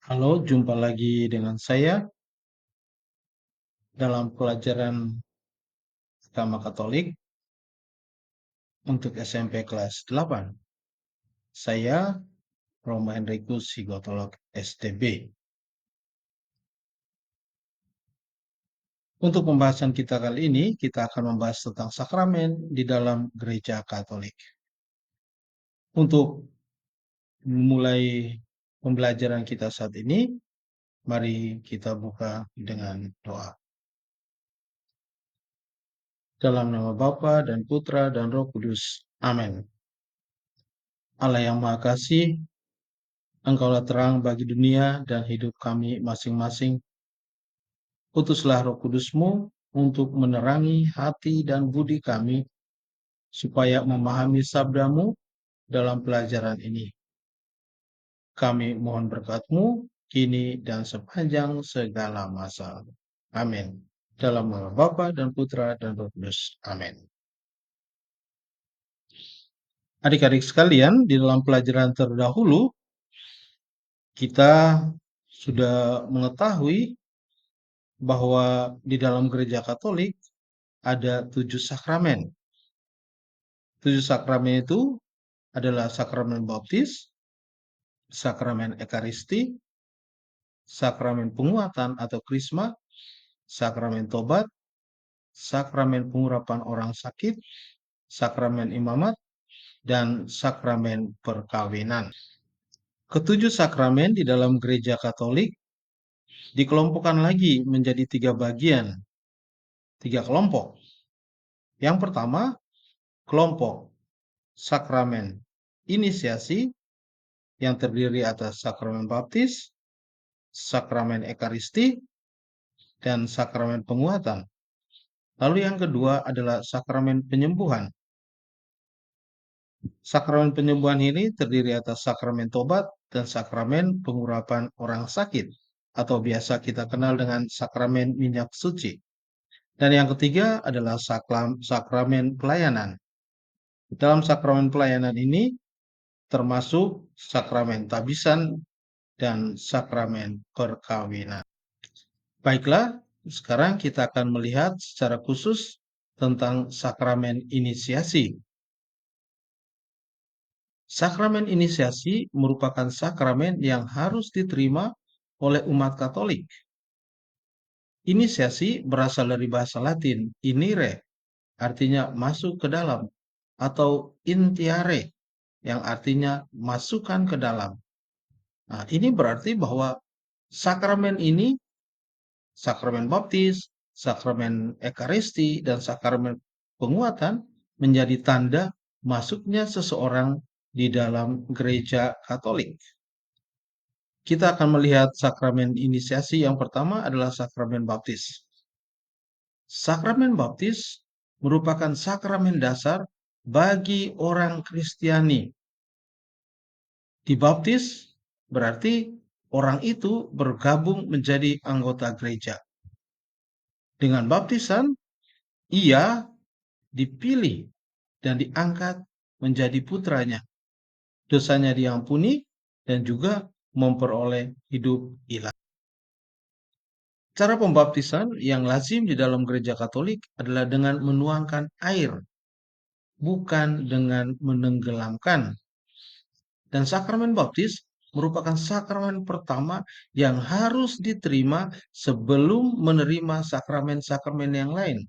Halo, jumpa lagi dengan saya dalam pelajaran Agama Katolik untuk SMP kelas 8. Saya Roma Henrikus Sigotolog STB. Untuk pembahasan kita kali ini, kita akan membahas tentang sakramen di dalam gereja Katolik. Untuk memulai pembelajaran kita saat ini, mari kita buka dengan doa. Dalam nama Bapa dan Putra dan Roh Kudus. Amin. Allah yang Maha Kasih, Engkaulah terang bagi dunia dan hidup kami masing-masing. Utuslah Roh Kudus-Mu untuk menerangi hati dan budi kami, supaya memahami sabda-Mu dalam pelajaran ini. Kami mohon berkat-Mu, kini dan sepanjang segala masa. Amin. Dalam nama Bapa dan Putra dan Roh Kudus. Amin. Adik-adik sekalian, di dalam pelajaran terdahulu, kita sudah mengetahui bahwa di dalam gereja Katolik ada 7 sakramen. 7 sakramen itu adalah sakramen baptis, sakramen ekaristi, sakramen penguatan atau krisma, sakramen tobat, sakramen pengurapan orang sakit, sakramen imamat, dan sakramen perkawinan. Ketujuh sakramen di dalam gereja Katolik dikelompokkan lagi menjadi 3 bagian, 3 kelompok. Yang pertama, kelompok sakramen inisiasi yang terdiri atas sakramen baptis, sakramen ekaristi, dan sakramen penguatan. Lalu yang kedua adalah sakramen penyembuhan. Sakramen penyembuhan ini terdiri atas sakramen tobat dan sakramen pengurapan orang sakit, atau biasa kita kenal dengan sakramen minyak suci. Dan yang ketiga adalah sakramen pelayanan. Dalam sakramen pelayanan ini termasuk sakramen tabisan dan sakramen perkawinan. Baiklah, sekarang kita akan melihat secara khusus tentang sakramen inisiasi. Sakramen inisiasi merupakan sakramen yang harus diterima oleh umat Katolik. Inisiasi berasal dari bahasa Latin inire, artinya masuk ke dalam, atau intiare, yang artinya masukkan ke dalam. Nah, ini berarti bahwa sakramen ini, sakramen baptis, sakramen ekaristi, dan sakramen penguatan menjadi tanda masuknya seseorang di dalam gereja Katolik. Kita akan melihat sakramen inisiasi yang pertama adalah sakramen baptis. Sakramen baptis merupakan sakramen dasar bagi orang Kristiani. Dibaptis berarti orang itu bergabung menjadi anggota gereja. Dengan baptisan, ia dipilih dan diangkat menjadi putranya. Dosanya diampuni dan juga memperoleh hidup ilahi. Cara pembaptisan yang lazim di dalam gereja Katolik adalah dengan menuangkan air, bukan dengan menenggelamkan. Dan sakramen baptis merupakan sakramen pertama yang harus diterima sebelum menerima sakramen-sakramen yang lain.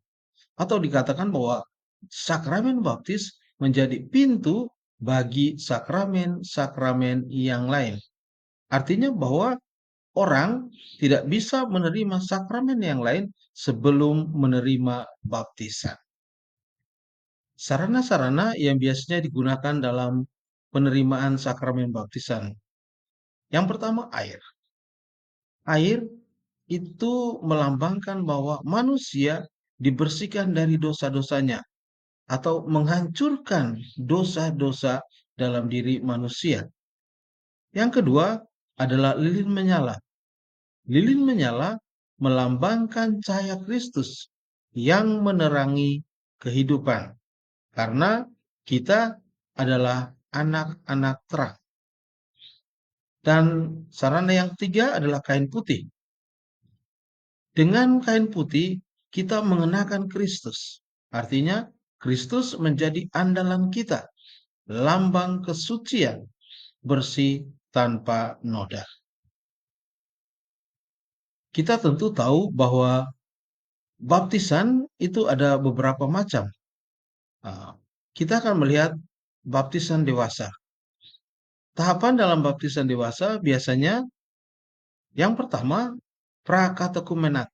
Atau dikatakan bahwa sakramen baptis menjadi pintu bagi sakramen-sakramen yang lain. Artinya bahwa orang tidak bisa menerima sakramen yang lain sebelum menerima baptisan. Sarana-sarana yang biasanya digunakan dalam penerimaan sakramen baptisan. Yang pertama, air. Air itu melambangkan bahwa manusia dibersihkan dari dosa-dosanya atau menghancurkan dosa-dosa dalam diri manusia. Yang kedua adalah lilin menyala. Lilin menyala melambangkan cahaya Kristus yang menerangi kehidupan. Karena kita adalah anak-anak terang. Dan sarana yang ketiga adalah kain putih. Dengan kain putih, kita mengenakan Kristus. Artinya, Kristus menjadi andalan kita, lambang kesucian, bersih tanpa noda. Kita tentu tahu bahwa baptisan itu ada beberapa macam. Nah, kita akan melihat baptisan dewasa. Tahapan dalam baptisan dewasa biasanya yang pertama, prakatekumenat.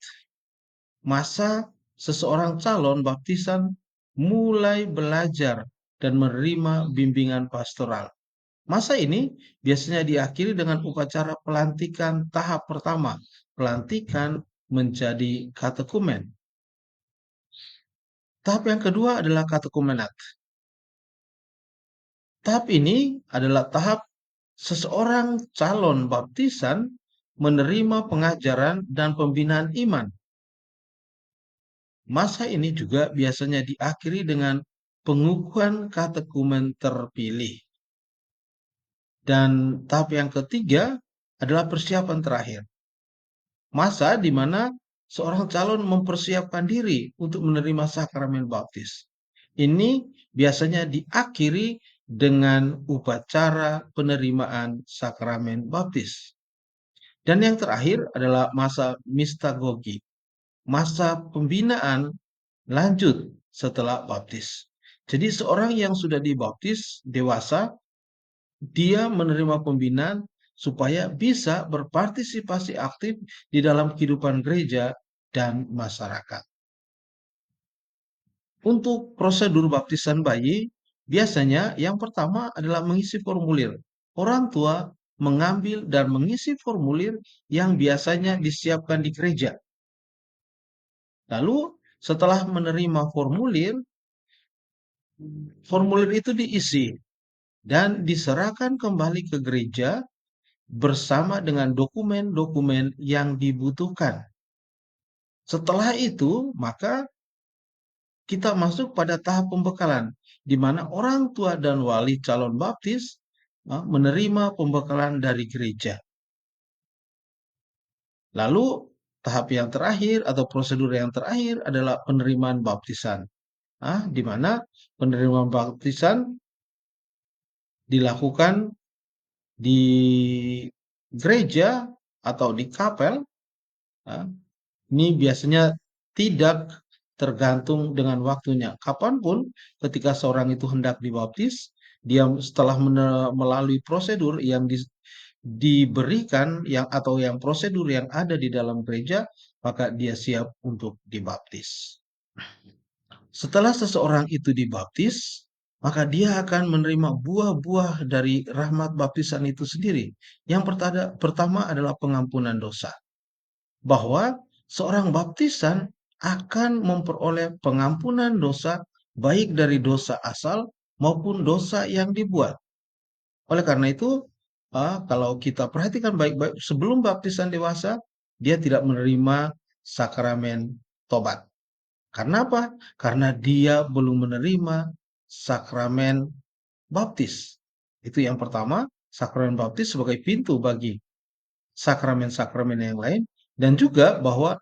Masa seseorang calon baptisan mulai belajar dan menerima bimbingan pastoral. Masa ini biasanya diakhiri dengan upacara pelantikan tahap pertama, pelantikan menjadi katekumen. Tahap yang kedua adalah katekumenat. Tahap ini adalah tahap seseorang calon baptisan menerima pengajaran dan pembinaan iman. Masa ini juga biasanya diakhiri dengan pengukuhan katekumen terpilih. Dan tahap yang ketiga adalah persiapan terakhir. Masa di mana seorang calon mempersiapkan diri untuk menerima sakramen baptis. Ini biasanya diakhiri dengan upacara penerimaan sakramen baptis. Dan yang terakhir adalah masa mistagogi, masa pembinaan lanjut setelah baptis. Jadi seorang yang sudah dibaptis dewasa, dia menerima pembinaan supaya bisa berpartisipasi aktif di dalam kehidupan gereja dan masyarakat. Untuk prosedur baptisan bayi, biasanya yang pertama adalah mengisi formulir. Orang tua mengambil dan mengisi formulir yang biasanya disiapkan di gereja. Lalu setelah menerima formulir, formulir itu diisi dan diserahkan kembali ke gereja bersama dengan dokumen-dokumen yang dibutuhkan. Setelah itu, maka kita masuk pada tahap pembekalan, di mana orang tua dan wali calon baptis menerima pembekalan dari gereja. Lalu, tahap yang terakhir atau prosedur yang terakhir adalah penerimaan baptisan, di mana penerimaan baptisan dilakukan di gereja atau di kapel. Ini biasanya tidak tergantung dengan waktunya. Kapanpun ketika seorang itu hendak dibaptis, dia setelah melalui prosedur yang diberikan yang atau yang prosedur yang ada di dalam gereja, maka dia siap untuk dibaptis. Setelah seseorang itu dibaptis, maka dia akan menerima buah-buah dari rahmat baptisan itu sendiri. Yang pertama adalah pengampunan dosa. Bahwa seorang baptisan akan memperoleh pengampunan dosa baik dari dosa asal maupun dosa yang dibuat. Oleh karena itu, kalau kita perhatikan baik-baik sebelum baptisan dewasa, dia tidak menerima sakramen tobat. Karena apa? Karena dia belum menerima sakramen baptis. Itu yang pertama, sakramen baptis sebagai pintu bagi sakramen-sakramen yang lain, dan juga bahwa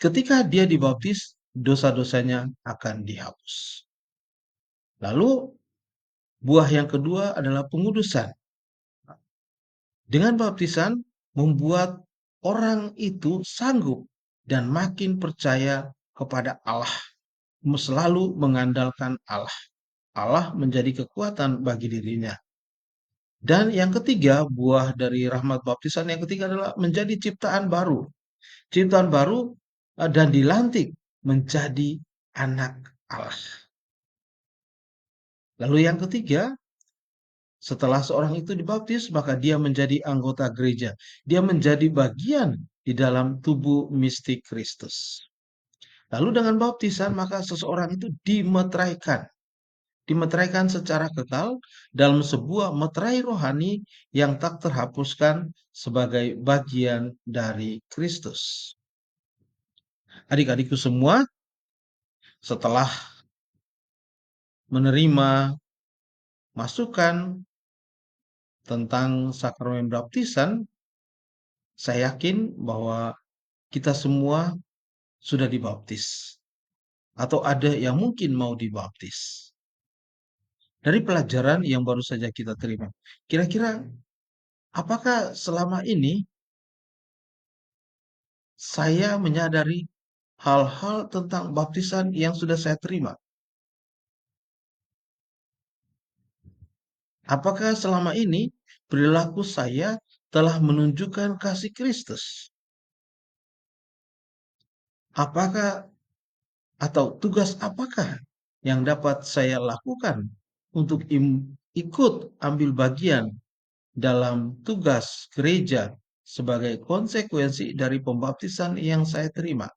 ketika dia dibaptis, dosa-dosanya akan dihapus. Lalu, buah yang kedua adalah pengudusan. Dengan baptisan, membuat orang itu sanggup dan makin percaya kepada Allah, selalu mengandalkan Allah. Allah menjadi kekuatan bagi dirinya. Dan yang ketiga, buah dari rahmat baptisan yang ketiga adalah menjadi ciptaan baru. Ciptaan baru dan dilantik menjadi anak Allah. Lalu yang ketiga, setelah seorang itu dibaptis, maka dia menjadi anggota gereja. Dia menjadi bagian di dalam tubuh mistik Kristus. Lalu dengan baptisan, maka seseorang itu dimeteraikan. Dimeteraikan secara kekal dalam sebuah meterai rohani yang tak terhapuskan sebagai bagian dari Kristus. Adik-adikku semua, setelah menerima masukan tentang sakramen baptisan, saya yakin bahwa kita semua sudah dibaptis atau ada yang mungkin mau dibaptis. Dari pelajaran yang baru saja kita terima, kira-kira apakah selama ini saya menyadari hal-hal tentang baptisan yang sudah saya terima? Apakah selama ini perilaku saya telah menunjukkan kasih Kristus? Apakah atau tugas apakah yang dapat saya lakukan untuk ikut ambil bagian dalam tugas gereja sebagai konsekuensi dari pembaptisan yang saya terima?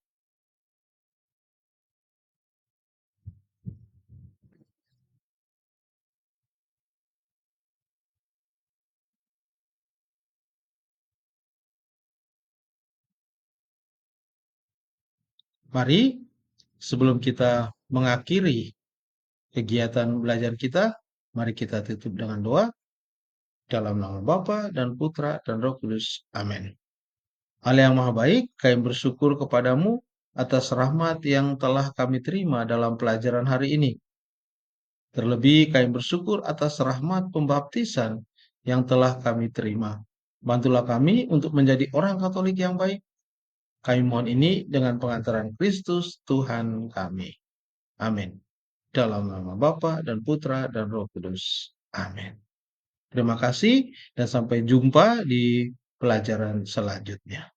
Mari sebelum kita mengakhiri kegiatan belajar kita, mari kita tutup dengan doa dalam nama Bapa dan Putra dan Roh Kudus. Amin. Allah yang Maha Baik, kami bersyukur kepadamu atas rahmat yang telah kami terima dalam pelajaran hari ini. Terlebih kami bersyukur atas rahmat pembaptisan yang telah kami terima. Bantulah kami untuk menjadi orang Katolik yang baik. Kami mohon ini dengan pengantaran Kristus Tuhan kami. Amin. Dalam nama Bapa dan Putra dan Roh Kudus. Amin. Terima kasih dan sampai jumpa di pelajaran selanjutnya.